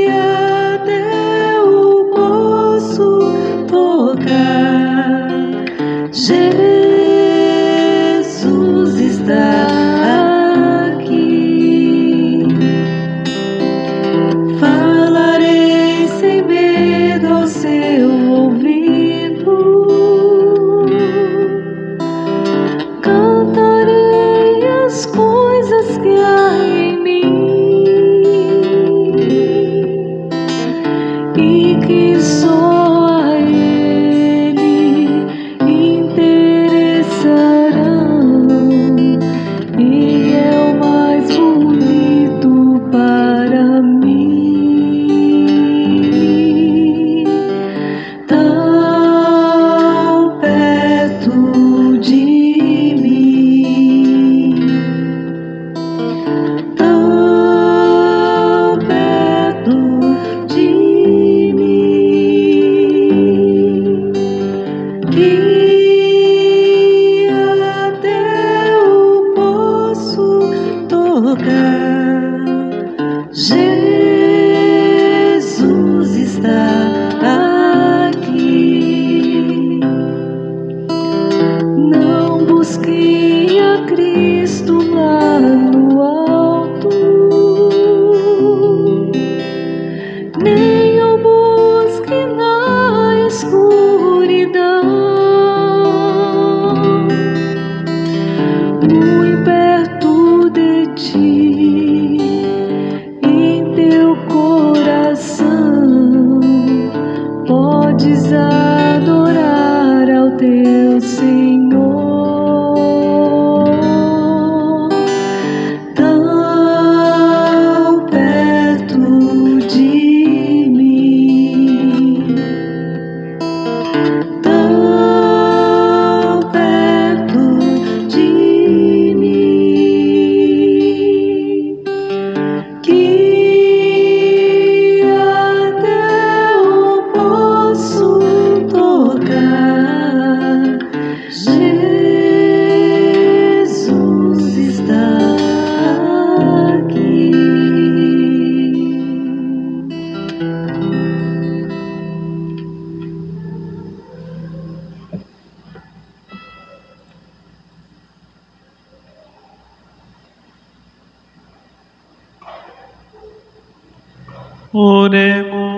até eu posso tocar. Jesus está aqui. Falarei sem medo ao seu ouvido, cantarei as coisas que há em mim e que só a Ele interessarão, e é o mais bonito para mim, tão perto de mim, tão perto de mim, que até eu posso tocar. Jesus está aqui. Não busquem a Cristo lá no alto, nem o busque na escuridão. Muito perto de ti, em teu coração, podes adorar ao teu Senhor.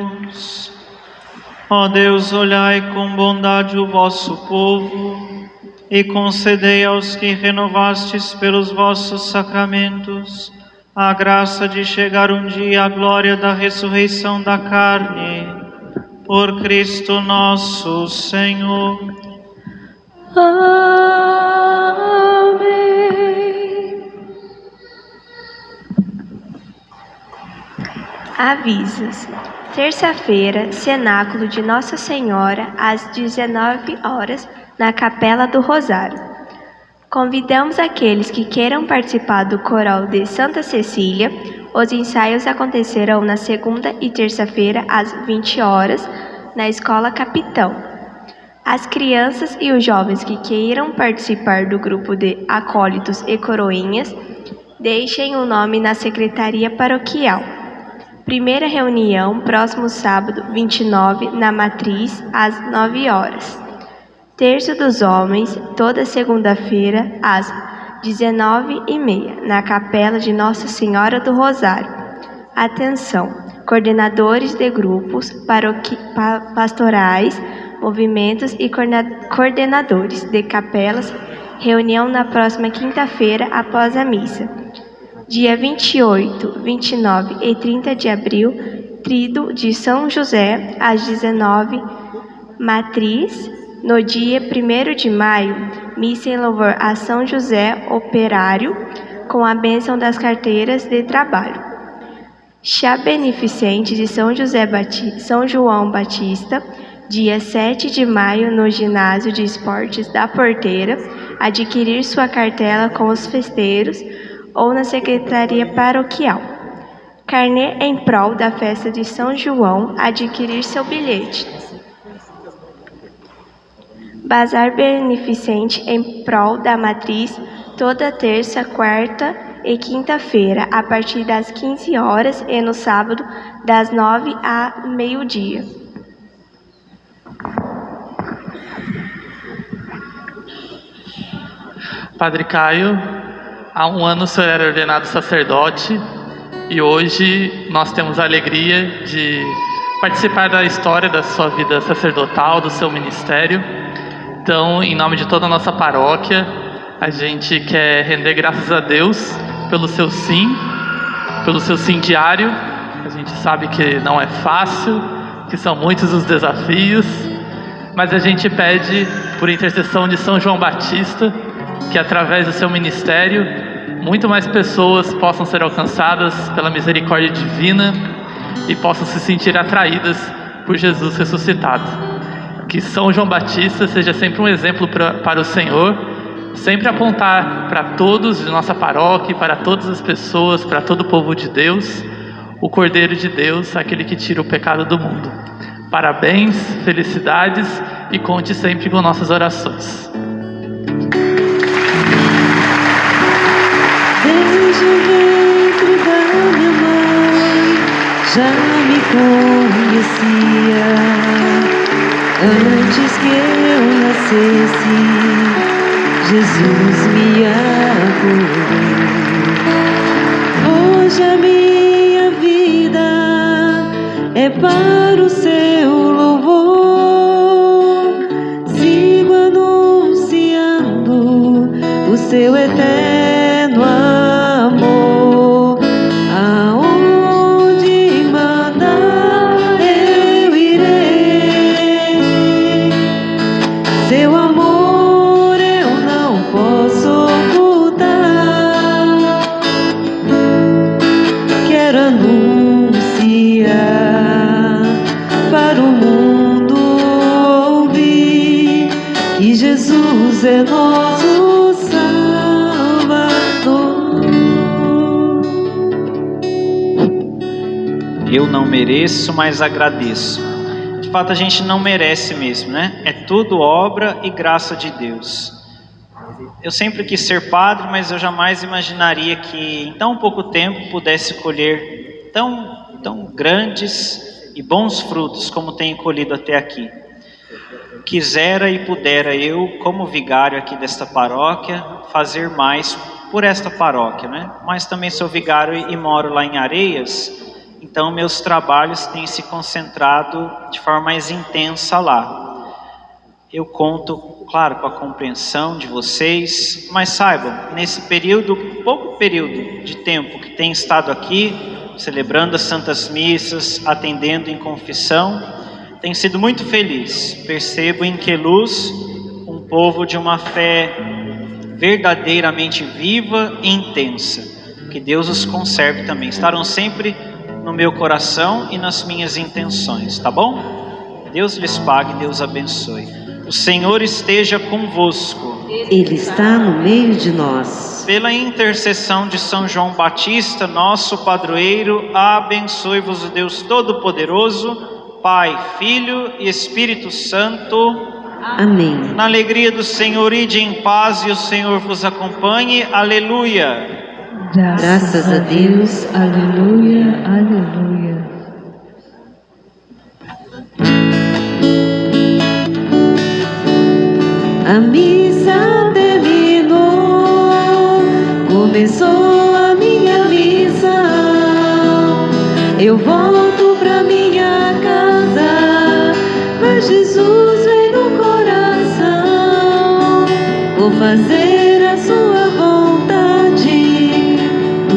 Deus. Ó Deus, olhai com bondade o vosso povo e concedei aos que renovastes pelos vossos sacramentos a graça de chegar um dia à glória da ressurreição da carne. Por Cristo nosso Senhor.
Amém.
Avisos. Terça-feira, cenáculo de Nossa Senhora, às 19 horas, na Capela do Rosário. Convidamos aqueles que queiram participar do coral de Santa Cecília. Os ensaios acontecerão na segunda e terça-feira, às 20 horas, na Escola Capitão. As crianças e os jovens que queiram participar do grupo de acólitos e coroinhas, deixem o nome na Secretaria Paroquial. Primeira reunião, próximo sábado, 29, na Matriz, às 9 horas. Terço dos Homens, toda segunda-feira, às 19h30, na Capela de Nossa Senhora do Rosário. Atenção! Coordenadores de grupos pastorais, movimentos e coordenadores de capelas, reunião na próxima quinta-feira após a missa. Dia 28, 29 e 30 de abril, Tríduo de São José, às 19h, Matriz. No dia 1º de maio, missa em louvor a São José Operário, com a bênção das carteiras de trabalho. Chá beneficente de São João Batista, dia 7 de maio, no Ginásio de Esportes da Porteira, adquirir sua cartela com os festeiros ou na Secretaria Paroquial. Carnê em prol da festa de São João, adquirir seu bilhete. Bazar beneficente em prol da Matriz, toda terça, quarta e quinta-feira, a partir das 15 horas e no sábado, das 9 a meio-dia.
Padre Caio, há um ano o senhor era ordenado sacerdote e hoje nós temos a alegria de participar da história da sua vida sacerdotal, do seu ministério. Então, em nome de toda a nossa paróquia, a gente quer render graças a Deus pelo seu sim diário. A gente sabe que não é fácil, que são muitos os desafios, mas a gente pede, por intercessão de São João Batista, que através do seu ministério, muito mais pessoas possam ser alcançadas pela misericórdia divina e possam se sentir atraídas por Jesus ressuscitado. Que São João Batista seja sempre um exemplo para o Senhor, sempre apontar para todos de nossa paróquia, para todas as pessoas, para todo o povo de Deus, o Cordeiro de Deus, aquele que tira o pecado do mundo. Parabéns, felicidades e conte sempre com nossas orações.
Desde o ventre da minha mãe já me conhecia. Antes que eu nascesse, Jesus me acolheu. Hoje a minha vida é para o seu louvor. Sigo anunciando o seu eterno amor. Aonde mandar eu irei. Seu amor eu não posso ocultar. Quero anunciar para o mundo ouvir que Jesus é nosso Salvador.
Eu não mereço, mas agradeço. De fato, a gente não merece mesmo, né? É tudo obra e graça de Deus. Eu sempre quis ser padre, mas eu jamais imaginaria que em tão pouco tempo pudesse colher tão grandes e bons frutos como tenho colhido até aqui. Quisera e pudera eu, como vigário aqui desta paróquia, fazer mais por esta paróquia, né? Mas também sou vigário e moro lá em Areias, Então, meus trabalhos têm se concentrado de forma mais intensa lá. Eu conto, claro, com a compreensão de vocês, mas saibam, nesse período, pouco período de tempo que tenho estado aqui, celebrando as Santas Missas, atendendo em confissão, tenho sido muito feliz. Percebo em Queluz um povo de uma fé verdadeiramente viva e intensa. Que Deus os conserve também. Estarão sempre no meu coração e nas minhas intenções, tá bom? Deus lhes pague, Deus abençoe. O Senhor esteja convosco.
Ele está no meio de nós.
Pela intercessão de São João Batista, nosso padroeiro, abençoe-vos o Deus Todo-Poderoso, Pai, Filho e Espírito Santo.
Amém.
Na alegria do Senhor, ide em paz e o Senhor vos acompanhe. Aleluia.
Graças a Deus. Aleluia, aleluia.
A missa terminou, começou a minha missão. Eu volto pra minha casa, mas Jesus vem no coração. Vou fazer